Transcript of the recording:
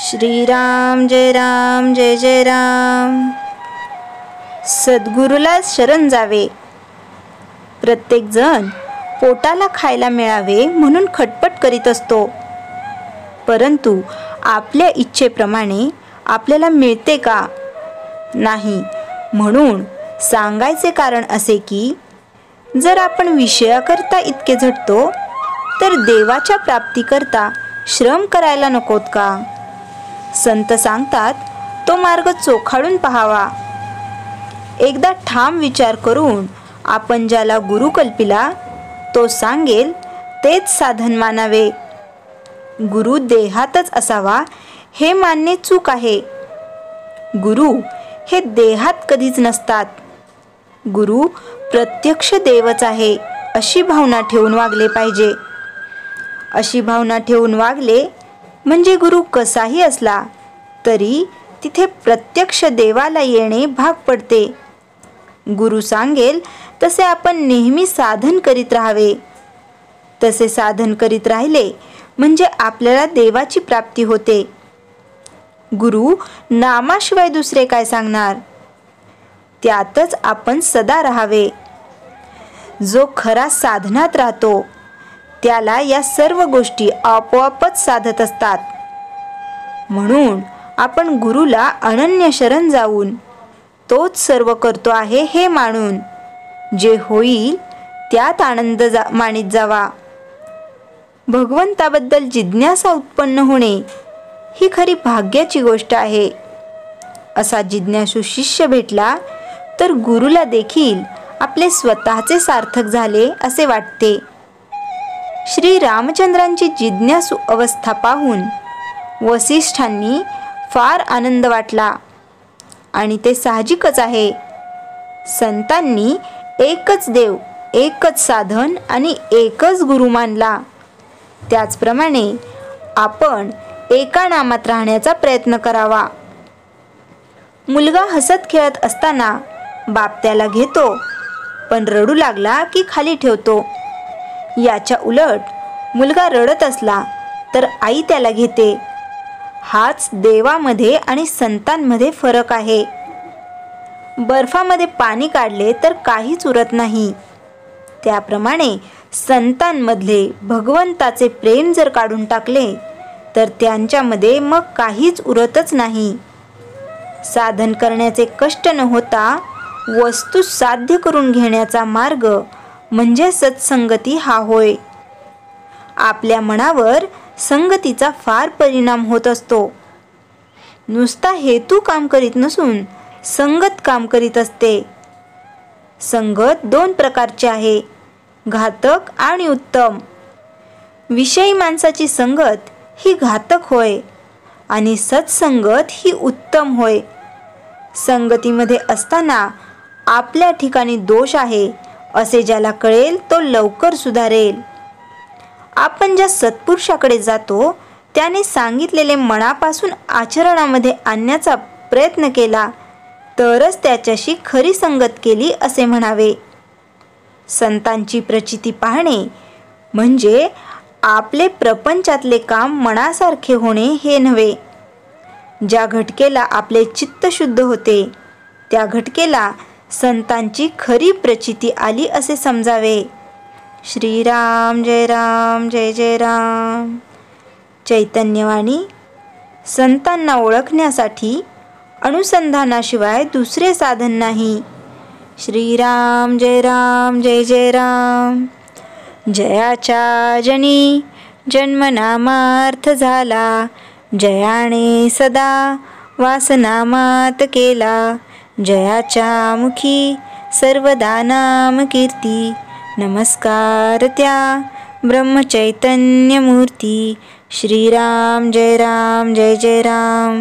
श्रीराम जय राम जय जय राम। सद्गुरूला शरण जावे। प्रत्येकजण पोटाला खायला मिळावे म्हणून खटपट करीत असतो, परंतु आपल्या इच्छेप्रमाणे आपल्याला मिळते का? नाही। म्हणून सांगायचे कारण असे की जर आपण विषयाकरता इतके झटतो तर देवाच्या प्राप्तीकरता श्रम करायला नकोत का? संत सांगतात तो मार्ग चोखाळून पहावा। एकदा ठाम विचार करून आपण ज्याला गुरु कल्पिला तो सांगेल तेच साधन मानावे। गुरु देहातच असावा हे मानणे चूक आहे। गुरु हे देहात कधीच नसतात। गुरु प्रत्यक्ष देवच आहे अशी भावना ठेवून वागले पाहिजे। अशी भावना ठेवून वागले म्हणजे गुरु कसाही असला तरी तिथे प्रत्यक्ष देवाला येणे भाग पडते। गुरु सांगेल तसे आपण नेहमी साधन करीत राहावे। तसे साधन करीत राहिले म्हणजे आपल्याला देवाची प्राप्ती होते। गुरु नामाशिवाय दुसरे काय सांगणार? त्यातच आपण सदा राहावे। जो खरा साधनात राहतो त्याला या सर्व गोष्टी आपोआपच साधत असतात। म्हणून आपण गुरुला अनन्य शरण जाऊन तोच सर्व करतो आहे हे मानून जे होईल त्यात आनंद मानित जावा। भगवंताबद्दल जिज्ञासा उत्पन्न होणे ही खरी भाग्याची गोष्ट आहे। असा जिज्ञासू शिष्य भेटला तर गुरुला देखील आपले स्वतःचे सार्थक झाले असे वाटते। श्री रामचंद्रांची जिज्ञासू अवस्था पाहून वसिष्ठांनी फार आनंद वाटला आणि ते साहजिकच आहे। संतांनी एकच देव, एकच साधन आणि एकच गुरु मानला। त्याचप्रमाणे आपण एका नामात राहण्याचा प्रयत्न करावा। मुलगा हसत खेळत असताना बाप त्याला घेतो, पण रडू लागला की खाली ठेवतो। याच्या उलट मुलगा रडत असला तर आई त्याला घेते। हाच देवामध्ये आणि संतांमध्ये फरक आहे। बर्फामध्ये पाणी काढले तर काहीच उरत नाही, त्याप्रमाणे संतांमधले भगवंताचे प्रेम जर काढून टाकले तर त्यांच्यामध्ये मग काहीच उरतच नाही। साधन करण्याचे कष्ट न होता वस्तू साध्य करून घेण्याचा मार्ग म्हणजे सत्संगती हा होय। आपल्या मनावर संगतीचा फार परिणाम होत असतो। नुसता हेतू काम करीत नसून संगत काम करीत असते। संगत दोन प्रकारची आहे, घातक आणि उत्तम। विषयी माणसाची संगत ही घातक होय आणि सत्संगत ही उत्तम होय। संगतीमध्ये असताना आपल्या ठिकाणी दोष आहे असे ज्याला कळेल तो लवकर सुधारेल। आपण ज्या सत्पुरुषाकडे जातो त्याने सांगितलेले मनापासून आचरणामध्ये आणण्याचा प्रयत्न केला तरच त्याच्याशी खरी संगत केली असे म्हणावे। संतांची प्रचिती पाहणे म्हणजे आपले प्रपंचातले काम मनासारखे होणे हे नव्हे। ज्या घटकेला आपले चित्त शुद्ध होते त्या घटकेला संतांची खरी प्रचिती आली असे समजावे। श्रीराम जय राम जय जय राम। चैतन्यवाणी संतांना ओळखण्यासाठी अनुसंधानाशिवाय दुसरे साधन नाही। श्रीराम जय राम जय जय राम। जयाच्या जनी जन्मनामार्थ झाला, जयाने सदा वासनामात केला। जयाच्या मुखी सर्वदा नाम कीर्ती, नमस्कार त्या ब्रह्मचैतन्य मूर्ती। श्रीराम जय राम जय जय राम।